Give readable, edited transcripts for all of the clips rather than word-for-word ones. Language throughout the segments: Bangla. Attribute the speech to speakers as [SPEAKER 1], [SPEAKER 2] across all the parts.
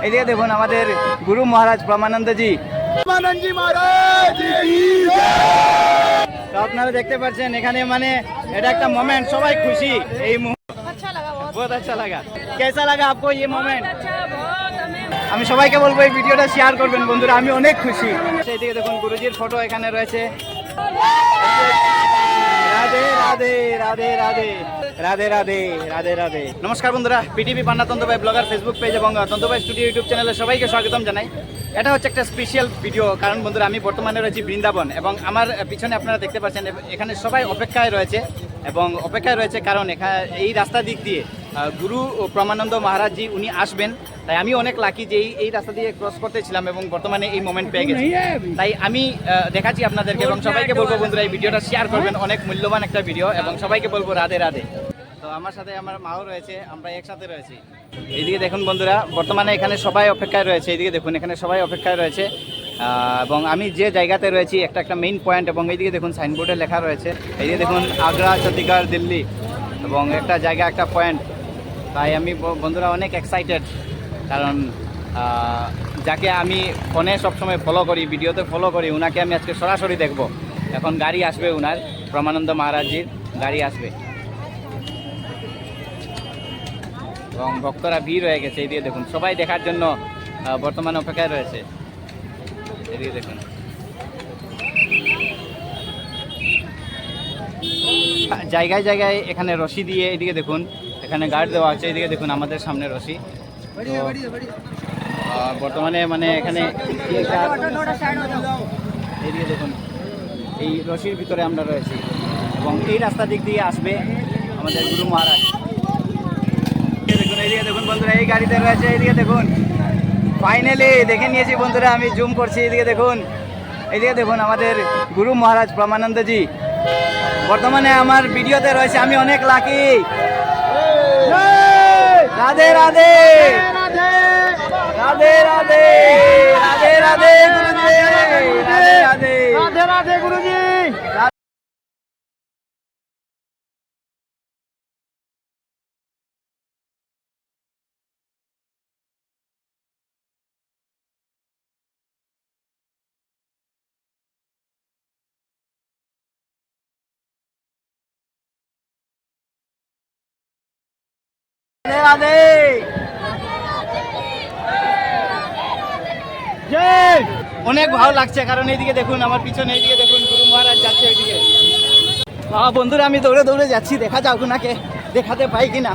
[SPEAKER 1] এদিকে দেখুন আমাদের গুরু মহারাজ ব্রহ্মানন্দ জি মহারাজ। তো আপনারা দেখতে পাচ্ছেন এখানে মানে এটা একটা মোমেন্ট, সবাই খুশি এই बहुत अच्छा लगा। कैसा लगा आपको ये मोमेंट? আমি সবাইকে বলবো এই ভিডিওটা শেয়ার করবেন বন্ধুরা, আমি অনেক খুশি। সেইদিকে দেখুন গুরুজির ফটো এখানে রয়েছে। রাধে রাধে রাধে রাধে রাধে রাধে রাধে রাধে। নমস্কার বন্ধুরা, পিটিভি পান্না তন্তভাই ব্লগার ফেসবুক পেজ এবং তন্তভাই স্টুডিও ইউটিউব চ্যানেলে সবাইকে স্বাগতম জানাই। এটা হচ্ছে একটা স্পেশাল ভিডিও, কারণ বন্ধুরা আমি বর্তমানে রয়েছি বৃন্দাবন এবং আমার পিছনে আপনারা দেখতে পাচ্ছেন এখানে সবাই অপেক্ষায় রয়েছে এবং অপেক্ষায় রয়েছে কারণ এখানে এই রাস্তা দিক দিয়ে গুরু ব্রহ্মানন্দ মহারাজ জি উনি আসবেন। তাই আমি অনেক লাকি যে এই রাস্তা দিয়ে ক্রস করতেছিলাম এবং বর্তমানে এই মোমেন্ট পেয়ে গেছি। তাই আমি দেখাচ্ছি আপনাদেরকে এবং সবাইকে বলবো বন্ধুরা এই ভিডিওটা শেয়ার করবেন, অনেক মূল্যবান একটা ভিডিও এবং সবাইকে বলবো রাধে রাধে। তো আমার সাথে আমার মাও রয়েছে, আমরা একসাথে রয়েছি। এইদিকে দেখুন বন্ধুরা বর্তমানে এখানে সবাই অপেক্ষায় রয়েছে, এইদিকে দেখুন এখানে সবাই অপেক্ষায় রয়েছে এবং আমি যে জায়গাতে রয়েছি একটা মেইন পয়েন্ট এবং এইদিকে দেখুন সাইনবোর্ডে লেখা রয়েছে, এইদিকে দেখুন আগ্রা, চণ্ডীগড়, দিল্লি এবং একটা জায়গা একটা পয়েন্ট। তাই আমি বন্ধুরা অনেক এক্সাইটেড, কারণ যাকে আমি ফোনে সবসময় ফলো করি, ভিডিওতে ফলো করি, ওনাকে আমি আজকে সরাসরি দেখব। এখন গাড়ি আসবে, ওনার ব্রহ্মানন্দ মহারাজজির গাড়ি আসবে এবং ভক্তরা ভিড় হয়ে গেছে। এই দিয়ে দেখুন সবাই দেখার জন্য বর্তমানে অপেক্ষায় রয়েছে। এদিকে দেখুন জায়গায় জায়গায় এখানে রশি দিয়ে, এদিকে দেখুন এখানে গার্ড দেওয়া আছে, এদিকে দেখুন আমাদের সামনে রশি। বর্তমানে মানে এখানে এদিকে দেখুন এই রশির ভিতরে আমরা রয়েছি এবং এই রাস্তা দিক দিয়ে আসবে আমাদের গুরু মহারাজ। দেখুন এইদিকে দেখুন বন্ধুরা এই গাড়িতে রয়েছে, এইদিকে দেখুন ফাইনালি দেখে নিয়েছি বন্ধুরা, আমি জুম করছি। এইদিকে দেখুন আমাদের গুরু মহারাজ ব্রহ্মানন্দ জি বর্তমানে আমার ভিডিওতে রয়েছে, আমি অনেক লাকি। রাধে রাধে রাধে রাধে রাধে রাধে গুরুজি, রাধে রাধে রাধে রাধে গুরুজি। রাধে অনেক ভালো লাগছে, কারণ এইদিকে দেখুন আমার পিছনে, এইদিকে দেখুন গুরু মহারাজ যাচ্ছে ওইদিকে। বন্ধুরা আমি দৌড়ে দৌড়ে যাচ্ছি, দেখা যাক ওনাকে দেখাতে পাই কিনা।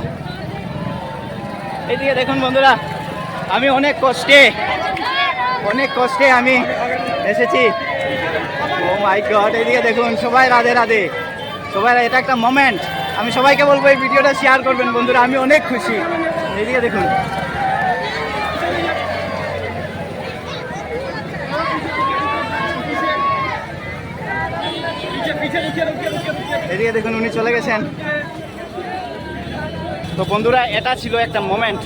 [SPEAKER 1] এইদিকে দেখুন বন্ধুরা আমি অনেক কষ্টে আমি এসেছি। ও মাই গড, এইদিকে দেখুন সবাই রাধে রাধে, সবাই, এটা একটা মোমেন্ট। আমি সবাইকে বলবো এই ভিডিওটা শেয়ার করবেন বন্ধুরা, আমি অনেক খুশি। এইদিকে দেখুন এদিকে দেখুন উনি চলে গেছেন। তো বন্ধুরা এটা ছিল একটা মোমেন্ট,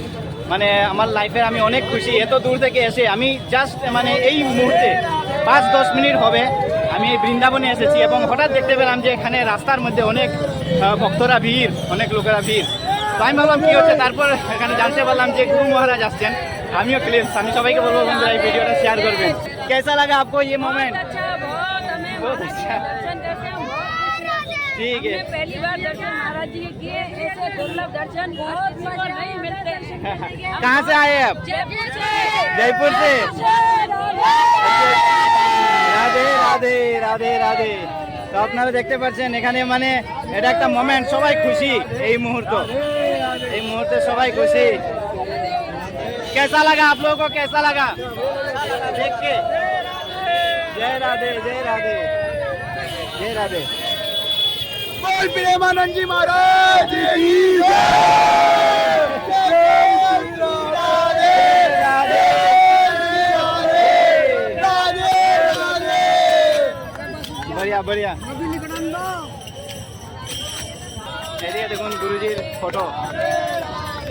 [SPEAKER 1] মানে আমার লাইফের আমি অনেক খুশি। এত দূর থেকে এসে আমি জাস্ট মানে এই মুহূর্তে 5-10 মিনিট হবে আমি এই বৃন্দাবনে এসেছি এবং হঠাৎ দেখতে পেলাম যে এখানে রাস্তার মধ্যে অনেক ভক্তরা ভিড়, অনেক লোকেরা ভিড়। তো আমি ভাবলাম কী হচ্ছে, তারপর এখানে জানতে পারলাম যে গুরু মহারাজ আসছেন। আমিও ক্লিপস, আমি সবাইকে বলবো বন্ধুরা এই ভিডিওটা শেয়ার করবেন। कैसा लगा आपको ये मोमेंट? बहुत अच्छा, ठीक है।
[SPEAKER 2] पहली बार दर्शन महाराज जी के किए, ऐसे दुर्लभ दर्शन बहुत नहीं मिलते।
[SPEAKER 1] कहाँ से आए आप? जयपुर से। রাধে রাধে রাধে রাধে। তো আপনারা দেখতে পাচ্ছেন এখানে মানে এটা একটা মোমেন্ট, সবাই খুশি এই মুহূর্তে সবাই খুশি। कैसा लगा आप लोगों को, कैसा लगा देख के? जय राधे जय राधे जय राधे। बोल प्रेमानंद जी महाराज की जय। बढ़िया बढ़िया। এদিকে দেখুন গুরুজির ফটো,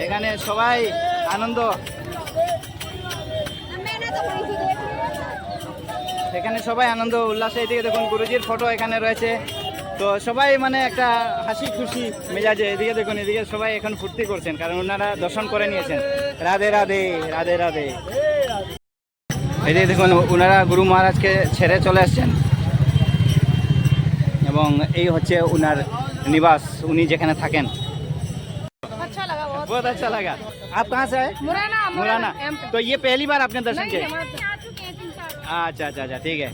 [SPEAKER 1] এখানে সবাই আনন্দ, এখানে সবাই আনন্দ উল্লাসে। এদিকে দেখুন গুরুজির ফটো এখানে রয়েছে তো সবাই মানে একটা হাসি খুশি মেজাজে, এদিকে দেখুন, এদিকে সবাই এখন ফুর্তি করছেন কারণ ওনারা দর্শন করে নিয়েছেন। রাধে রাধে, রাধে রাধে। এদিকে দেখুন ওনারা গুরু মহারাজকে ছেড়ে চলে আসছেন এবং এই হচ্ছে ওনার নিবাস, উনি যেখানে থাকেন।
[SPEAKER 2] अच्छा लगा बहुत।
[SPEAKER 1] बहुत अच्छा लगा। आप कहाँ से आए?
[SPEAKER 2] मुरैना
[SPEAKER 1] मुरैना। तो ये पहली बार आपने दर्शन किए?
[SPEAKER 2] आ चुके हैं 3-4
[SPEAKER 1] अच्छा अच्छा अच्छा, ठीक है।